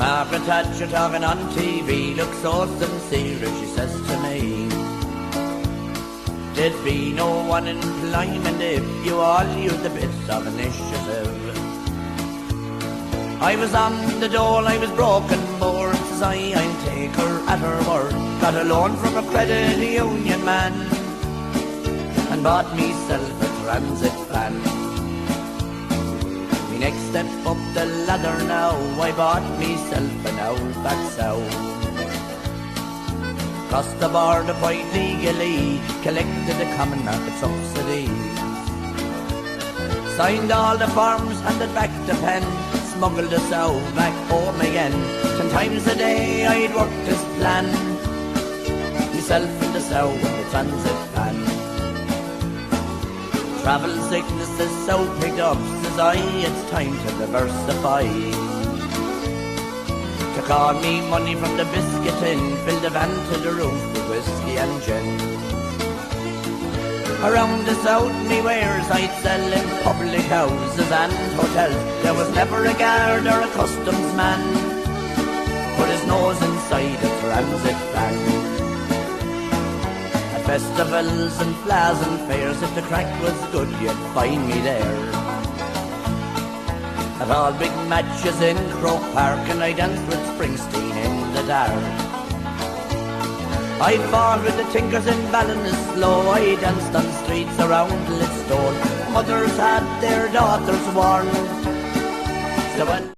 Margaret Thatcher talking on TV looks so sincere as she says to me, there'd be no one employment if you all used a bit of initiative. I was on the dole, I was broken board, says I'll take her at her word. Got a loan from a credit union man and bought myself a transit van. My next step up the ladder now, I bought myself an Outback Sow. Crossed the border quite legally, collected the common market subsidies. Signed all the forms, handed back the pen, smuggled the sow back home again. 10 times a day I'd work this plan, myself and the sow and the transit van. Travel sickness is so picked up, says I, it's time to diversify. Took all me money from the biscuit tin, filled the van to the roof with whiskey and gin. Around the south me wares I'd sell in public houses and hotels. There was never a guard or a customs man put his nose inside a transit van. At festivals and flairs and fairs, if the crack was good you'd find me there. At all big matches in Croke Park, and I danced with Springsteen in the dark. I fought with the tinkers in Ballinasloe, I danced on streets around Lidstone. Mothers had their daughters warned, so when